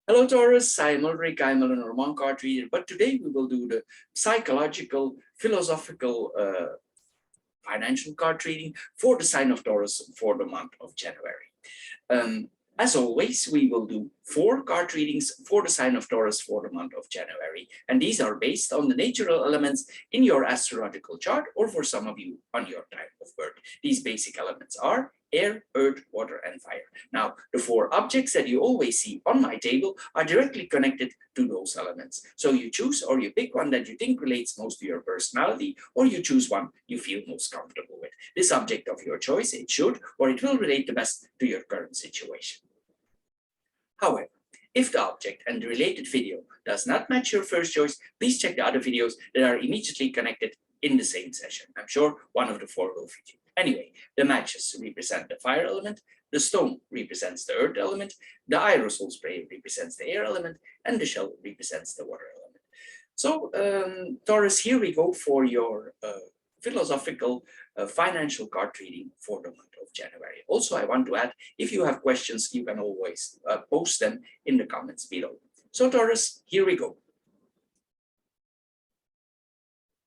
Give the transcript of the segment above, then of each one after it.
Hello, Taurus. I'm Ulrich. I'm a Lenormand card reader, but today we will do the psychological, philosophical, financial card reading for the sign of Taurus for the month of January. As always, we will do 4 card readings for the sign of Taurus for the month of January. And these are based on the natural elements in your astrological chart, or for some of you on your time of birth. These basic elements are air, earth, water, and fire. Now, the 4 objects that you always see on my table are directly connected to those elements. So you choose or you pick one that you think relates most to your personality, or you choose one you feel most comfortable with. This object of your choice, it should or it will relate the best to your current situation. However, if the object and the related video does not match your first choice, please check the other videos that are immediately connected in the same session. I'm sure one of the 4 will fit you. Anyway, the matches represent the fire element, the stone represents the earth element, the aerosol spray represents the air element, and the shell represents the water element. So, Taurus, here we go for your philosophical financial card reading for the month of January. Also, I want to add, if you have questions, you can always post them in the comments below. So, Taurus, here we go.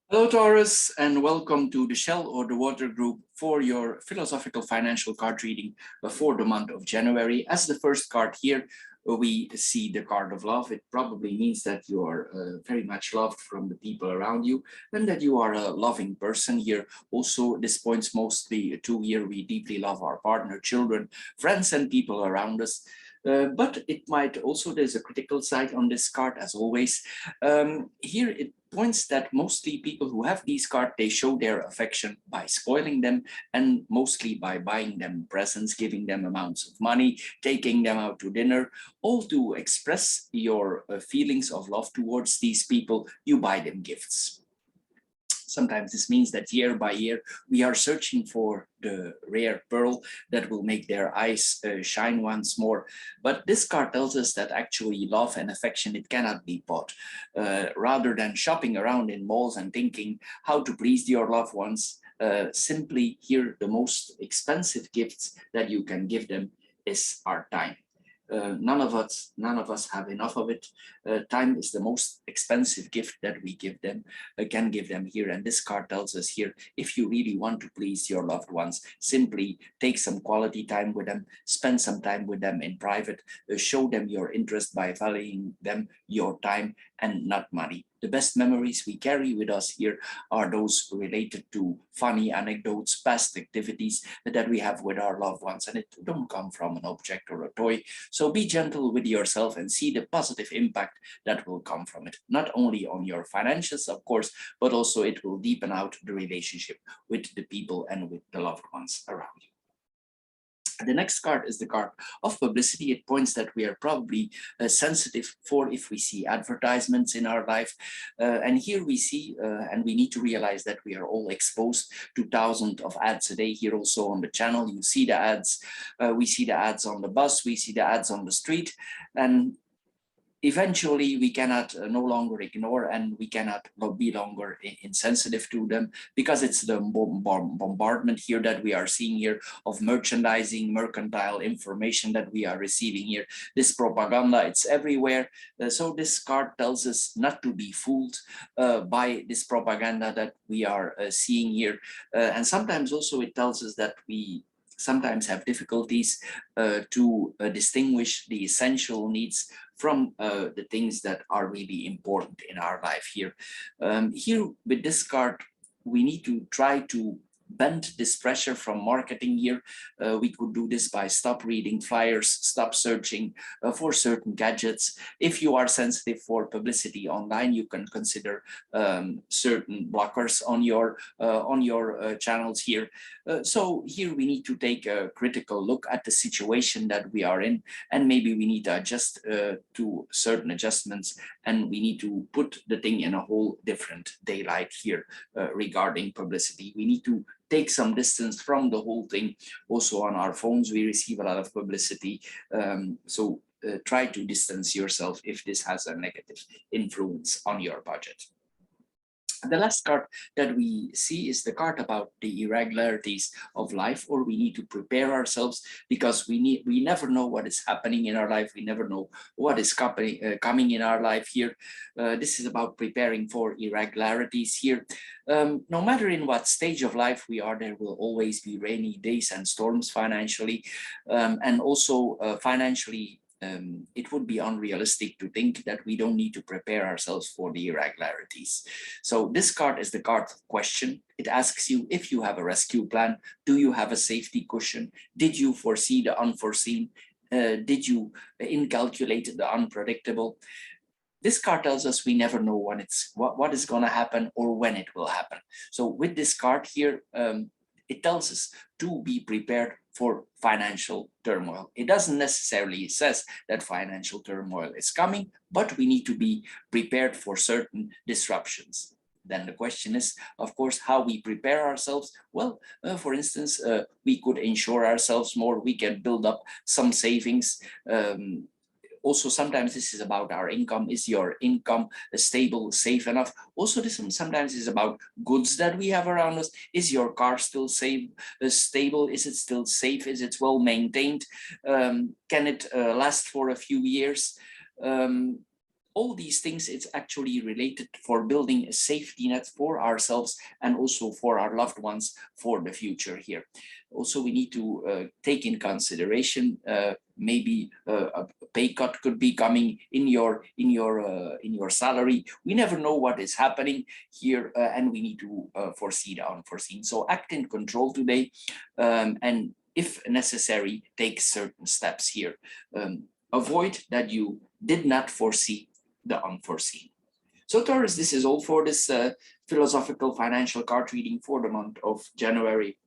Hello, Taurus, and welcome to the Shell or the Water group for your philosophical financial card reading for the month of January. As the first card here, we see the card of love. It probably means that you are very much loved from the people around you and that you are a loving person here. Also, this points mostly to here we deeply love our partner, children, friends, and people around us. But it might also, there's a critical side on this card as always. Here it points that mostly people who have these cards, they show their affection by spoiling them and mostly by buying them presents, giving them amounts of money, taking them out to dinner, all to express your feelings of love towards these people. You buy them gifts. Sometimes this means that year by year, we are searching for the rare pearl that will make their eyes shine once more. But this card tells us that actually love and affection, it cannot be bought. Rather than shopping around in malls and thinking how to please your loved ones, simply here the most expensive gifts that you can give them is our time. None of us have enough of it. Time is the most expensive gift that we give them, can give them here. And this card tells us here, if you really want to please your loved ones, simply take some quality time with them, spend some time with them in private, show them your interest by valuing them your time and not money. The best memories we carry with us here are those related to funny anecdotes, past activities that we have with our loved ones, and it don't come from an object or a toy. So be gentle with yourself and see the positive impact that will come from it, not only on your financials, of course, but also it will deepen out the relationship with the people and with the loved ones around you. The next card is the card of publicity. It points that we are probably sensitive for if we see advertisements in our life. And here we see, and we need to realize that we are all exposed to thousands of ads a day. Here also on the channel, you see the ads. We see the ads on the bus, we see the ads on the street. And eventually we cannot no longer ignore, and we cannot be longer insensitive to them, because it's the bombardment here that we are seeing here of merchandising, mercantile information that we are receiving here. This propaganda, it's everywhere. So this card tells us not to be fooled by this propaganda that we are seeing here. And sometimes also it tells us that we sometimes have difficulties to distinguish the essential needs from the things that are really important in our life here. Here with this card, we need to try to bend this pressure from marketing here. We could do this by stop reading flyers, stop searching for certain gadgets. If you are sensitive for publicity online, you can consider certain blockers on your channels here. So here we need to take a critical look at the situation that we are in, and maybe we need to adjust to certain adjustments, and we need to put the thing in a whole different daylight here regarding publicity. We need to take some distance from the whole thing. Also on our phones, we receive a lot of publicity. So try to distance yourself if this has a negative influence on your budget. The last card that we see is the card about the irregularities of life, or we need to prepare ourselves because we never know what is happening in our life. We never know what is coming in our life here. This is about preparing for irregularities here. No matter in what stage of life we are, there will always be rainy days and storms financially, and also financially. It would be unrealistic to think that we don't need to prepare ourselves for the irregularities. So this card is the card question. It asks you if you have a rescue plan. Do you have a safety cushion? Did you foresee the unforeseen? Did you incalculate the unpredictable? This card tells us we never know when what is going to happen or when it will happen. So with this card here, it tells us to be prepared for financial turmoil. It doesn't necessarily says that financial turmoil is coming, but we need to be prepared for certain disruptions. Then the question is, of course, how we prepare ourselves. Well, for instance, we could insure ourselves more. We can build up some savings. Also, sometimes this is about our income. Is your income stable, safe enough? Also, this sometimes is about goods that we have around us. Is your car still safe, stable? Is it still safe? Is it well maintained? Can it last for a few years? All these things, it's actually related for building a safety net for ourselves and also for our loved ones for the future here. Also, we need to take in consideration maybe a pay cut could be coming in your salary. We never know what is happening here, and we need to foresee the unforeseen. So act in control today, and if necessary, take certain steps here. Avoid that you did not foresee the unforeseen. So Taurus, this is all for this philosophical financial card reading for the month of January.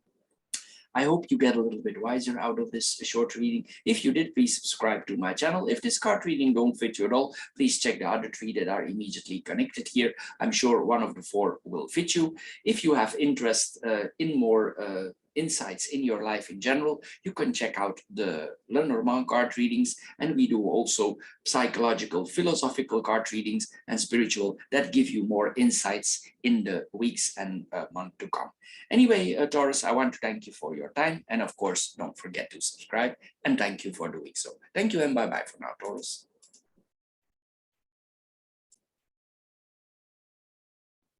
I hope you get a little bit wiser out of this short reading. If you did, please subscribe to my channel. If this card reading don't fit you at all, please check the other three that are immediately connected here. I'm sure one of the four will fit you. If you have interest in more insights in your life in general, you can check out the Lenormand card readings, and we do also psychological, philosophical card readings and spiritual that give you more insights in the weeks and month to come. Anyway, Taurus, I want to thank you for your time, and of course, don't forget to subscribe, and thank you for doing so. Thank you and bye-bye for now, Taurus.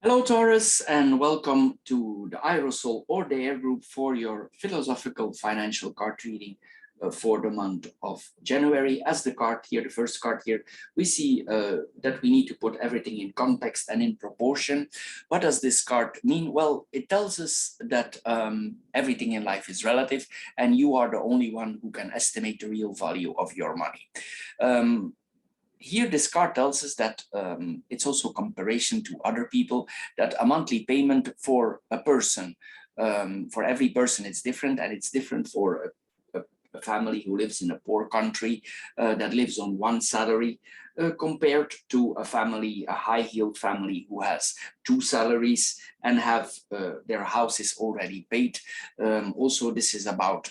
Hello, Taurus, and welcome to the Aerosol or the Air Group for your philosophical financial card reading for the month of January. As the card here, the first card here, we see that we need to put everything in context and in proportion. What does this card mean? Well, it tells us that everything in life is relative, and you are the only one who can estimate the real value of your money. Here, this card tells us that it's also comparison to other people, that a monthly payment for a person, for every person, it's different, and it's different for a family who lives in a poor country that lives on one salary compared to a family, a high-heeled family who has two salaries and have their houses already paid. Also, this is about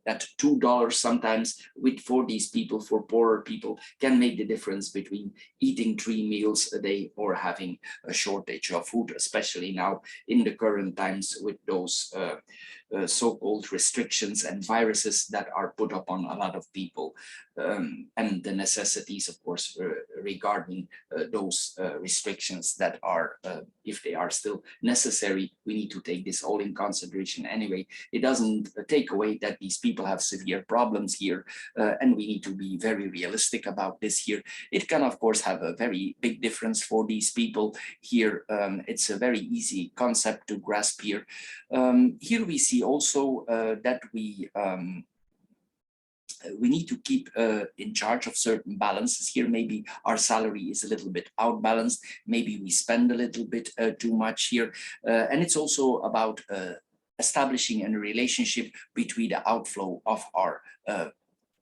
that $2 sometimes for these people, for poorer people, can make the difference between eating 3 meals a day or having a shortage of food, especially now in the current times with those so-called restrictions and viruses that are put upon a lot of people, and the necessities, of course, regarding those restrictions that are, if they are still necessary, we need to take this all in consideration anyway. It doesn't take away that these people have severe problems here, and we need to be very realistic about this here. It can, of course, have a very big difference for these people here. It's a very easy concept to grasp here. Here we see also that we need to keep in charge of certain balances here. Maybe our salary is a little bit outbalanced. Maybe we spend a little bit too much here. And it's also about establishing a relationship between the outflow of our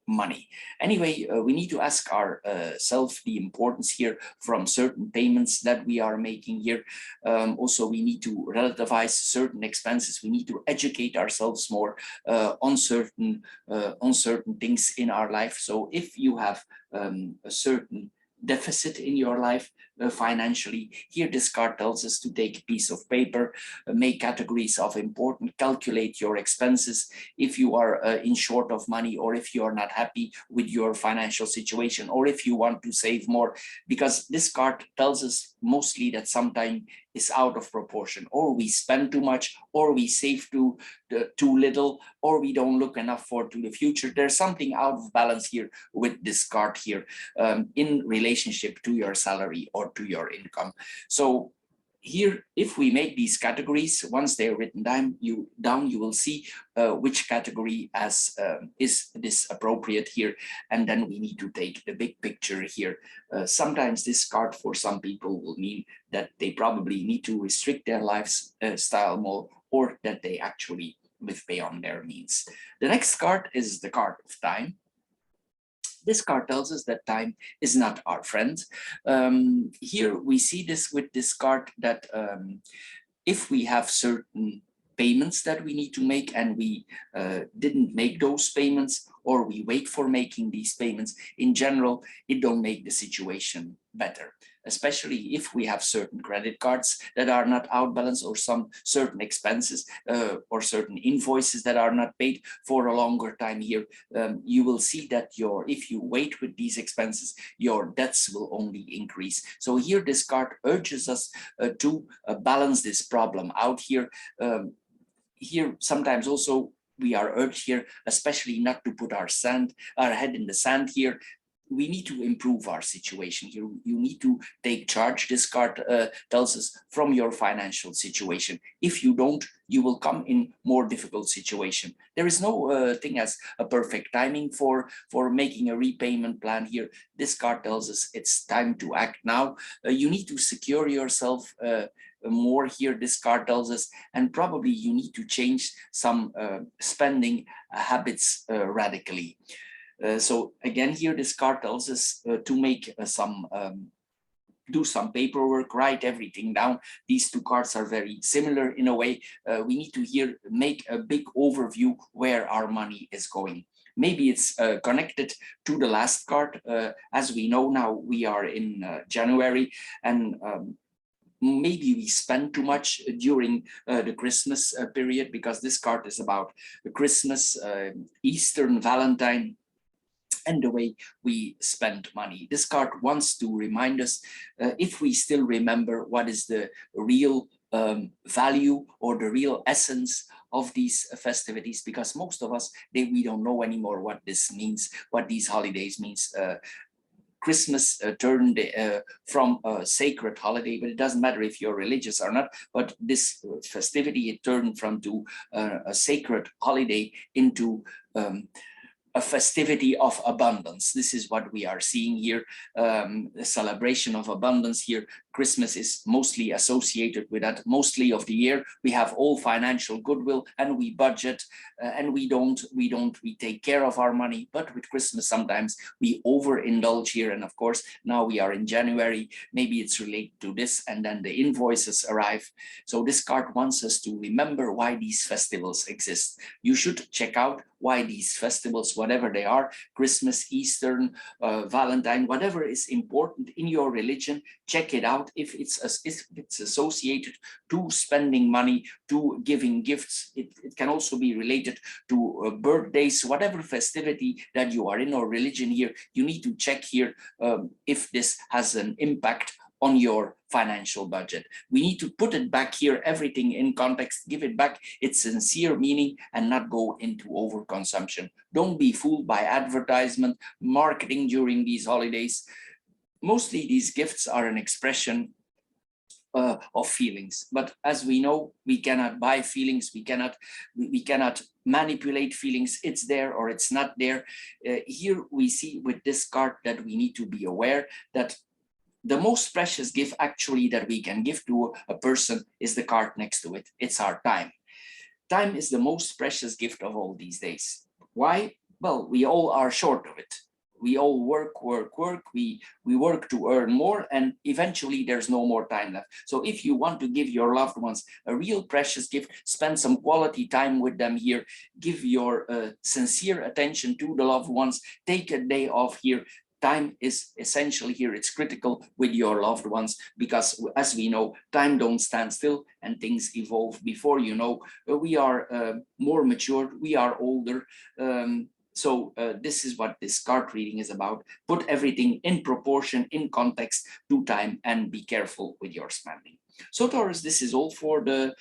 money. Anyway, we need to ask ourselves the importance here from certain payments that we are making here. Also, we need to relativize certain expenses. We need to educate ourselves more on certain things in our life. So if you have a certain deficit in your life financially. Here this card tells us to take a piece of paper, make categories of important, calculate your expenses if you are in short of money, or if you are not happy with your financial situation, or if you want to save more, because this card tells us mostly that sometimes is out of proportion, or we spend too much, or we save too little, or we don't look enough forward to the future. There's something out of balance here with this card here in relationship to your salary or to your income. So here, if we make these categories, once they're written down, you will see which category is this appropriate here, and then we need to take the big picture here. Sometimes this card for some people will mean that they probably need to restrict their lifestyle more, or that they actually live beyond their means. The next card is the card of time. This card tells us that time is not our friend. Here we see this with this card that if we have certain payments that we need to make and we didn't make those payments, or we wait for making these payments, in general, it don't make the situation better. Especially if we have certain credit cards that are not outbalanced, or some certain expenses or certain invoices that are not paid for a longer time here, you will see that if you wait with these expenses, your debts will only increase. So here this card urges us to balance this problem out here. Here sometimes also we are urged here, especially not to put our head in the sand here. We need to improve our situation here. You need to take charge, this card tells us, from your financial situation. If you don't, you will come in more difficult situation. There is no thing as a perfect timing for making a repayment plan here. This card tells us it's time to act now. You need to secure yourself more here, this card tells us, and probably you need to change some spending habits radically. So again, here this card tells us to make do some paperwork, write everything down. These two cards are very similar in a way. We need to here make a big overview where our money is going. Maybe it's connected to the last card. As we know now, we are in January, and maybe we spend too much during the Christmas period, because this card is about Christmas, Easter, Valentine, and the way we spend money. This card wants to remind us if we still remember what is the real value or the real essence of these festivities, because most of us, we don't know anymore what this means, what these holidays means. Christmas turned from a sacred holiday, but it doesn't matter if you're religious or not, but this festivity, it turned from a sacred holiday into a festivity of abundance. This is what we are seeing here, the celebration of abundance here. Christmas is mostly associated with that. Mostly of the year, we have all financial goodwill and we budget and we take care of our money. But with Christmas, sometimes we overindulge here. And of course, now we are in January, maybe it's related to this, and then the invoices arrive. So this card wants us to remember why these festivals exist. You should check out why these festivals, whatever they are, Christmas, Easter, Valentine, whatever is important in your religion, check it out. If it's associated to spending money, to giving gifts, it can also be related to birthdays, whatever festivity that you are in or religion here, you need to check here if this has an impact on your financial budget. We need to put it back here, everything in context, give it back its sincere meaning and not go into overconsumption. Don't be fooled by advertisement, marketing during these holidays. Mostly these gifts are an expression of feelings, but as we know, we cannot buy feelings, we cannot manipulate feelings. It's there or it's not there. Here we see with this card that we need to be aware that the most precious gift actually that we can give to a person is the card next to it. It's our time. Time is the most precious gift of all these days. Why? Well, we all are short of it. We all work. We work to earn more, and eventually there's no more time left. So if you want to give your loved ones a real precious gift, spend some quality time with them here, give your sincere attention to the loved ones, take a day off here, time is essential here. It's critical with your loved ones, because as we know, time don't stand still and things evolve. Before you know, we are more mature, we are older. So this is what this card reading is about. Put everything in proportion, in context to time, and be careful with your spending. So Taurus, this is all for the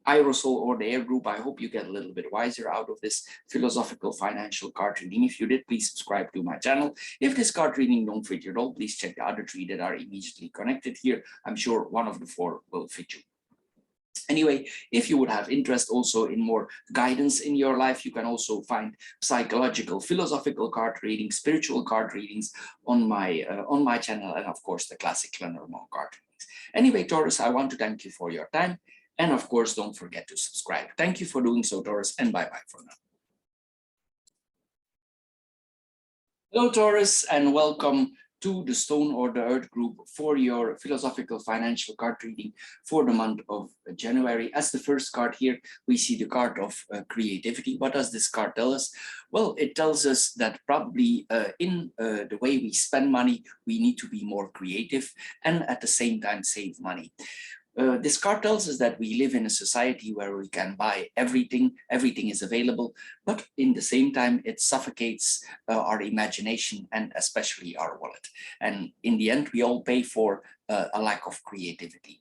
Aerosol or the Air group. I hope you get a little bit wiser out of this philosophical financial card reading. If you did, please subscribe to my channel. If this card reading don't fit you at all, please check the other three that are immediately connected here. I'm sure one of the four will fit you. Anyway, if you would have interest also in more guidance in your life, you can also find psychological, philosophical card readings, spiritual card readings on my channel, and of course the classic Lenormand card readings. Anyway, Taurus, I want to thank you for your time, and of course don't forget to subscribe. Thank you for doing so, Taurus, and bye bye for now. Hello, Taurus, and welcome to the Stone or the Earth group for your philosophical financial card reading for the month of January. As the first card here, we see the card of creativity. What does this card tell us? Well, it tells us that probably in the way we spend money, we need to be more creative and at the same time save money. This card tells us that we live in a society where we can buy everything, everything is available, but in the same time, it suffocates our imagination and especially our wallet. And in the end, we all pay for a lack of creativity.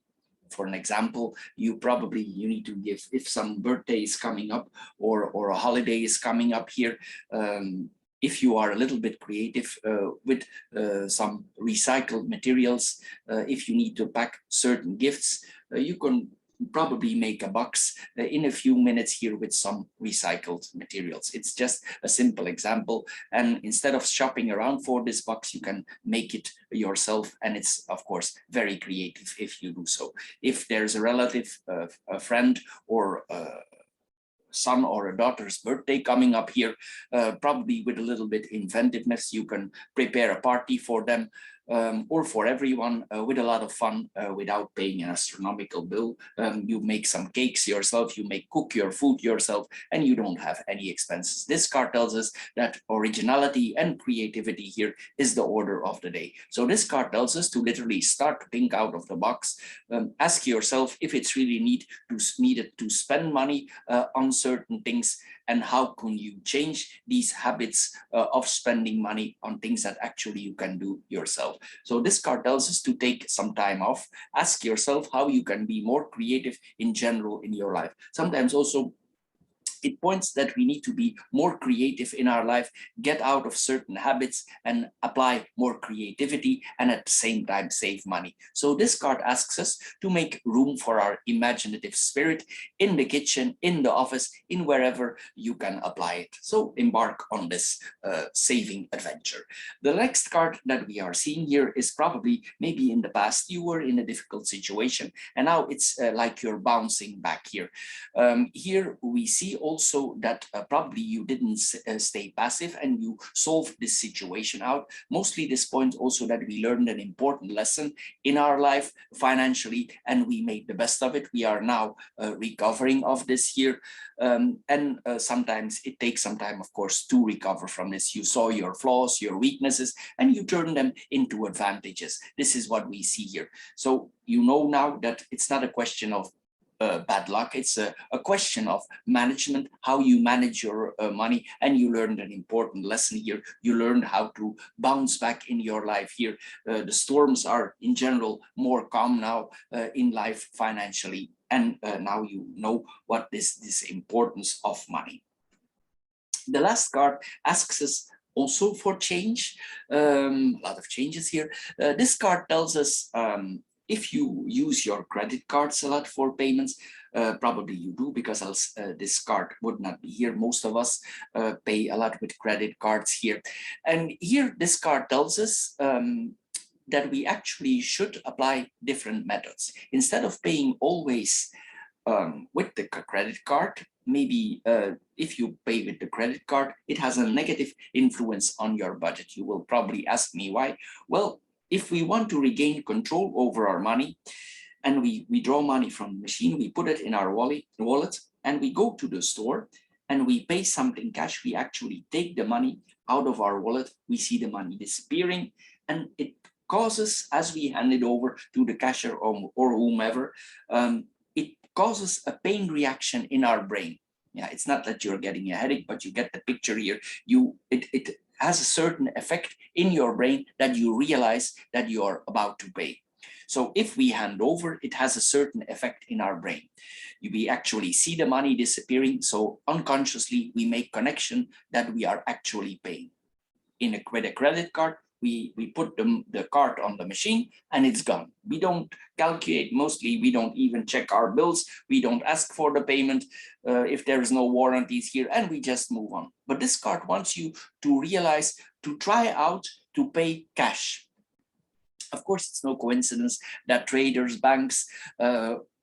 For an example, you need to give, if some birthday is coming up or a holiday is coming up here, if you are a little bit creative with some recycled materials, if you need to pack certain gifts, you can probably make a box in a few minutes here with some recycled materials. It's just a simple example. And instead of shopping around for this box, you can make it yourself. And it's, of course, very creative if you do so. If there's a relative, a friend, or son or a daughter's birthday coming up here, probably with a little bit inventiveness, you can prepare a party for them or for everyone with a lot of fun without paying an astronomical bill. You make some cakes yourself, you cook your food yourself, and you don't have any expenses. This card tells us that originality and creativity here is the order of the day. So this card tells us to literally start to think out of the box. Ask yourself if it's really needed to spend money on certain things, and how can you change these habits of spending money on things that actually you can do yourself. So this card tells us to take some time off, ask yourself how you can be more creative in general in your life. Sometimes also it points that we need to be more creative in our life, get out of certain habits and apply more creativity, and at the same time save money. So this card asks us to make room for our imaginative spirit in the kitchen, in the office, in wherever you can apply it. So embark on this saving adventure. The next card that we are seeing here is probably maybe in the past you were in a difficult situation and now it's like you're bouncing back here. Here we see also that probably you didn't stay passive and you solved this situation out. Mostly this point also that we learned an important lesson in our life financially and we made the best of it. We are now recovering of this year. Sometimes it takes some time, of course, to recover from this. You saw your flaws, your weaknesses, and you turn them into advantages. This is what we see here. So you know now that it's not a question of bad luck. It's a question of management, how you manage your money, and you learned an important lesson here. You learned how to bounce back in your life here. The storms are in general more calm now in life financially, and now you know what this importance of money. The last card asks us also for change. A lot of changes here. This card tells us if you use your credit cards a lot for payments, probably you do, because else this card would not be here. Most of us pay a lot with credit cards here. And here this card tells us that we actually should apply different methods. Instead of paying always with the credit card, maybe if you pay with the credit card, it has a negative influence on your budget. You will probably ask me why. Well, if we want to regain control over our money and we draw money from the machine, we put it in our wallet and we go to the store and we pay something cash, we actually take the money out of our wallet, we see the money disappearing, and it causes, as we hand it over to the cashier or whomever, it causes a pain reaction in our brain. Yeah, it's not that you're getting a headache, but you get the picture here. It has a certain effect in your brain that you realize that you're about to pay. So if we hand over, it has a certain effect in our brain. We actually see the money disappearing, so unconsciously we make connection that we are actually paying. With a credit card, we put the card on the machine and it's gone. We don't calculate, mostly we don't even check our bills, we don't ask for the payment if there is no warranties here, and we just move on. But this card wants you to realize, to try out to pay cash. Of course, it's no coincidence that traders, banks,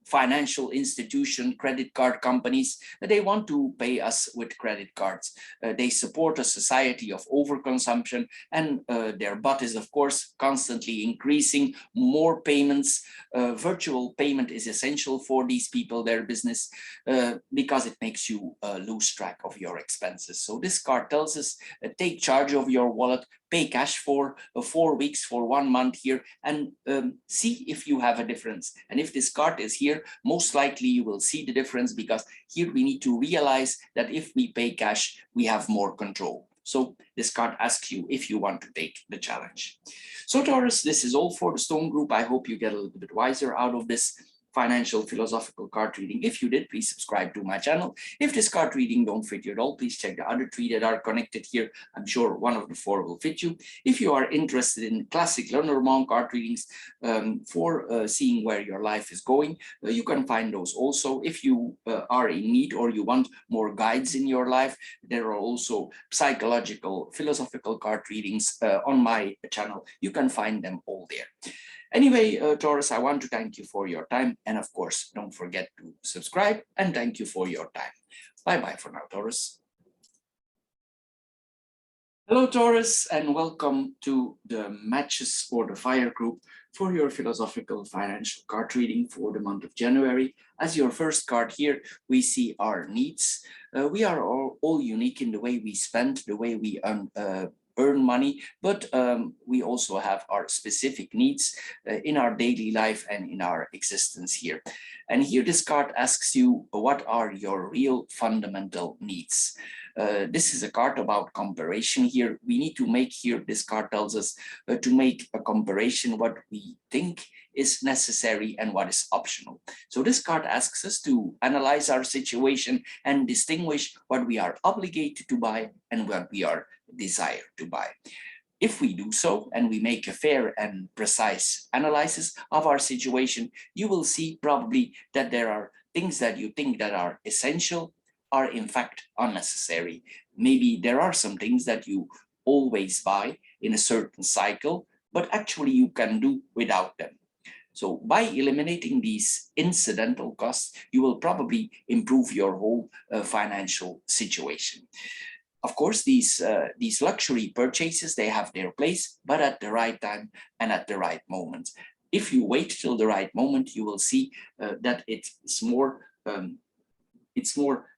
financial institution, credit card companies, they want to pay us with credit cards. They support a society of overconsumption, and their butt is, of course, constantly increasing. More payments, virtual payment is essential for these people, their business, because it makes you lose track of your expenses. So this card tells us, take charge of your wallet, pay cash for 4 weeks, for 1 month here, and see if you have a difference. And if this card is here, most likely you will see the difference, because here we need to realize that if we pay cash, we have more control. So this card asks you if you want to take the challenge. So Taurus, this is all for the Stone Group. I hope you get a little bit wiser out of this financial philosophical card reading. If you did, please subscribe to my channel. If this card reading don't fit you at all, please check the other 3 that are connected here. I'm sure one of the 4 will fit you. If you are interested in classic Lenormand card readings for seeing where your life is going, you can find those also. If you are in need or you want more guides in your life, there are also psychological, philosophical card readings on my channel. You can find them all there. Anyway, Taurus, I want to thank you for your time. And of course, don't forget to subscribe, and thank you for your time. Bye-bye for now, Taurus. Hello, Taurus, and welcome to the Matches or the Fire group for your philosophical financial card reading for the month of January. As your first card here, we see our needs. We are all unique in the way we spend, the way we earn money, but we also have our specific needs in our daily life and in our existence here. And here this card asks you, what are your real fundamental needs? This is a card about comparison here. We need to make here, this card tells us to make a comparison what we think is necessary and what is optional. So this card asks us to analyze our situation and distinguish what we are obligated to buy and what we are desire to buy. If we do so and we make a fair and precise analysis of our situation, you will see probably that there are things that you think that are essential are in fact unnecessary. Maybe there are some things that you always buy in a certain cycle, but actually you can do without them. So by eliminating these incidental costs, you will probably improve your whole financial situation. Of course, these luxury purchases, they have their place, but at the right time and at the right moment. If you wait till the right moment, you will see that it's more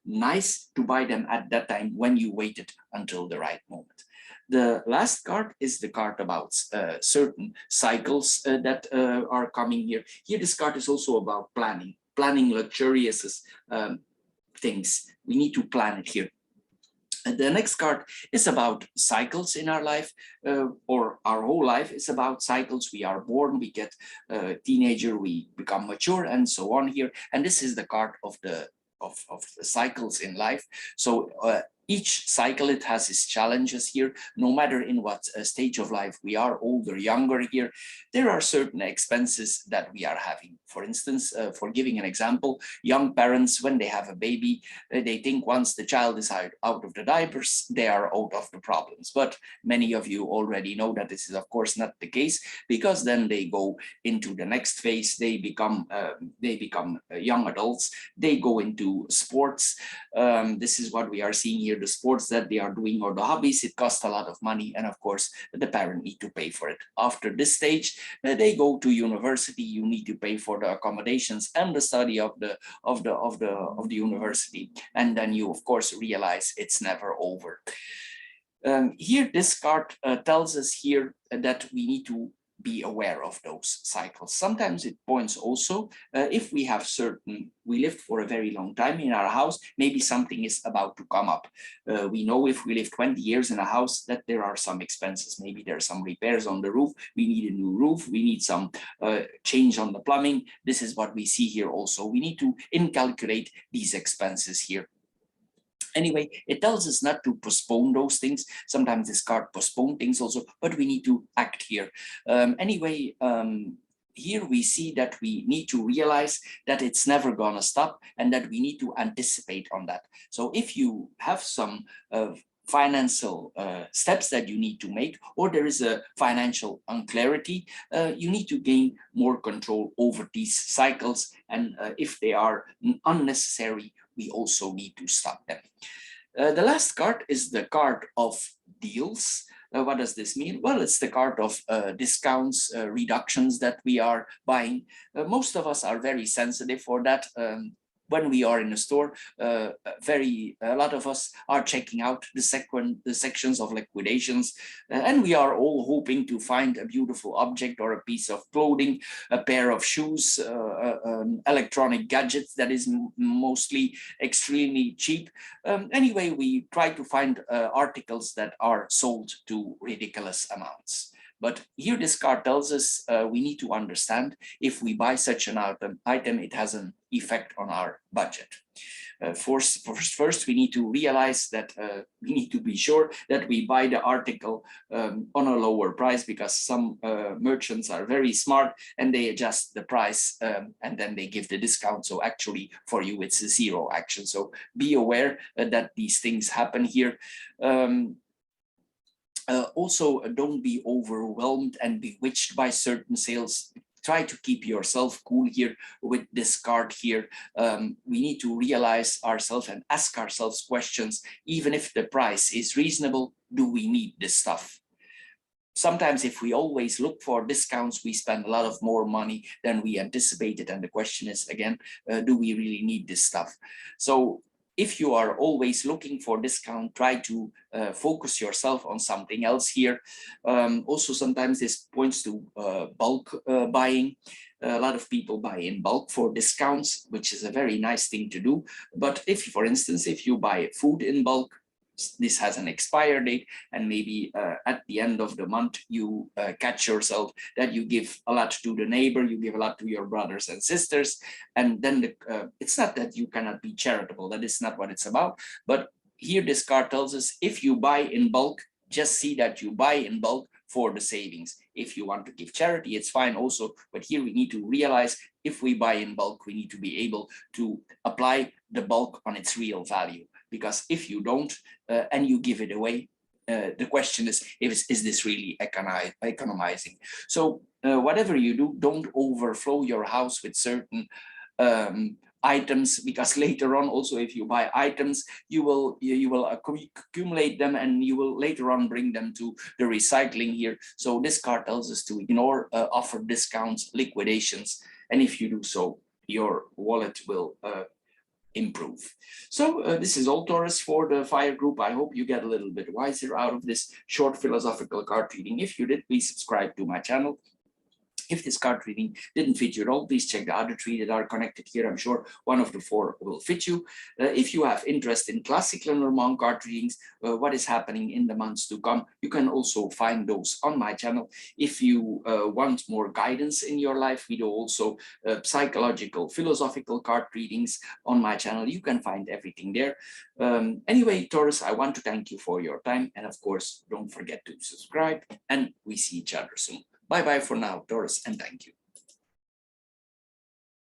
nice to buy them at that time when you waited until the right moment. The last card is the card about certain cycles that are coming here. Here, this card is also about planning luxurious things. We need to plan it here. The next card is about cycles in our life, or our whole life is about cycles. We are born, we get a teenager, we become mature, and so on here. And this is the card of the cycles in life. So each cycle, it has its challenges here, no matter in what stage of life we are, older, younger here, there are certain expenses that we are having. For instance, for giving an example, young parents, when they have a baby, they think once the child is out of the diapers, they are out of the problems. But many of you already know that this is of course not the case, because then they go into the next phase, they become young adults, they go into sports. This is what we are seeing here, the sports that they are doing or the hobbies. It costs a lot of money, and of course the parent need to pay for it. After this stage, they go to university. You need to pay for the accommodations and the study of the university, and then you of course realize it's never over. Here, this card tells us here that we need to be aware of those cycles. Sometimes it points also, if we have we lived for a very long time in our house, maybe something is about to come up. We know if we live 20 years in a house that there are some expenses. Maybe there are some repairs on the roof. We need a new roof. We need some change on the plumbing. This is what we see here also. We need to incalculate these expenses here. Anyway, it tells us not to postpone those things. Sometimes this card postpone things also, but we need to act here. Here we see that we need to realize that it's never gonna stop and that we need to anticipate on that. So if you have some financial steps that you need to make, or there is a financial unclarity, you need to gain more control over these cycles. And if they are unnecessary, we also need to stop them. The last card is the card of deals. What does this mean? Well, it's the card of discounts, reductions that we are buying. Most of us are very sensitive for that. When we are in a store, a lot of us are checking out the sections of liquidations, and we are all hoping to find a beautiful object or a piece of clothing, a pair of shoes, electronic gadgets that is mostly extremely cheap. Anyway, we try to find articles that are sold to ridiculous amounts. But here this card tells us we need to understand if we buy such an item, it has an effect on our budget. First, we need to realize that we need to be sure that we buy the article on a lower price, because some merchants are very smart and they adjust the price and then they give the discount. So actually for you, it's a zero action. So be aware that these things happen here. Also, don't be overwhelmed and bewitched by certain sales. Try to keep yourself cool here with this card here. We need to realize ourselves and ask ourselves questions. Even if the price is reasonable, do we need this stuff? Sometimes if we always look for discounts, we spend a lot of more money than we anticipated. And the question is, again, do we really need this stuff? So if you are always looking for discount, try to focus yourself on something else here. Also, sometimes this points to bulk buying. A lot of people buy in bulk for discounts, which is a very nice thing to do. But if, for instance, if you buy food in bulk, this has an expire date, and maybe at the end of the month you catch yourself that you give a lot to the neighbor, you give a lot to your brothers and sisters, and then it's not that you cannot be charitable, that is not what it's about. But here this card tells us, if you buy in bulk, just see that you buy in bulk for the savings. If you want to give charity, it's fine also, but here we need to realize, if we buy in bulk, we need to be able to apply the bulk on its real value. Because if you don't and you give it away, the question is this really economizing? So whatever you do, don't overflow your house with certain items, because later on, also if you buy items, you will accumulate them, and you will later on bring them to the recycling here. So this card tells us to ignore offer discounts, liquidations, and if you do so, your wallet will improve. So this is all, Taurus, for the fire group. I hope you get a little bit wiser out of this short philosophical card reading. If you did, please subscribe to my channel. If this card reading didn't fit you at all, please check the other 3 that are connected here. I'm sure one of the 4 will fit you. If you have interest in classic Lenormand card readings, what is happening in the months to come, you can also find those on my channel. If you want more guidance in your life, we do also psychological, philosophical card readings on my channel. You can find everything there. Anyway, Taurus, I want to thank you for your time. And of course, don't forget to subscribe, and we see each other soon. Bye-bye for now, Taurus, and thank you.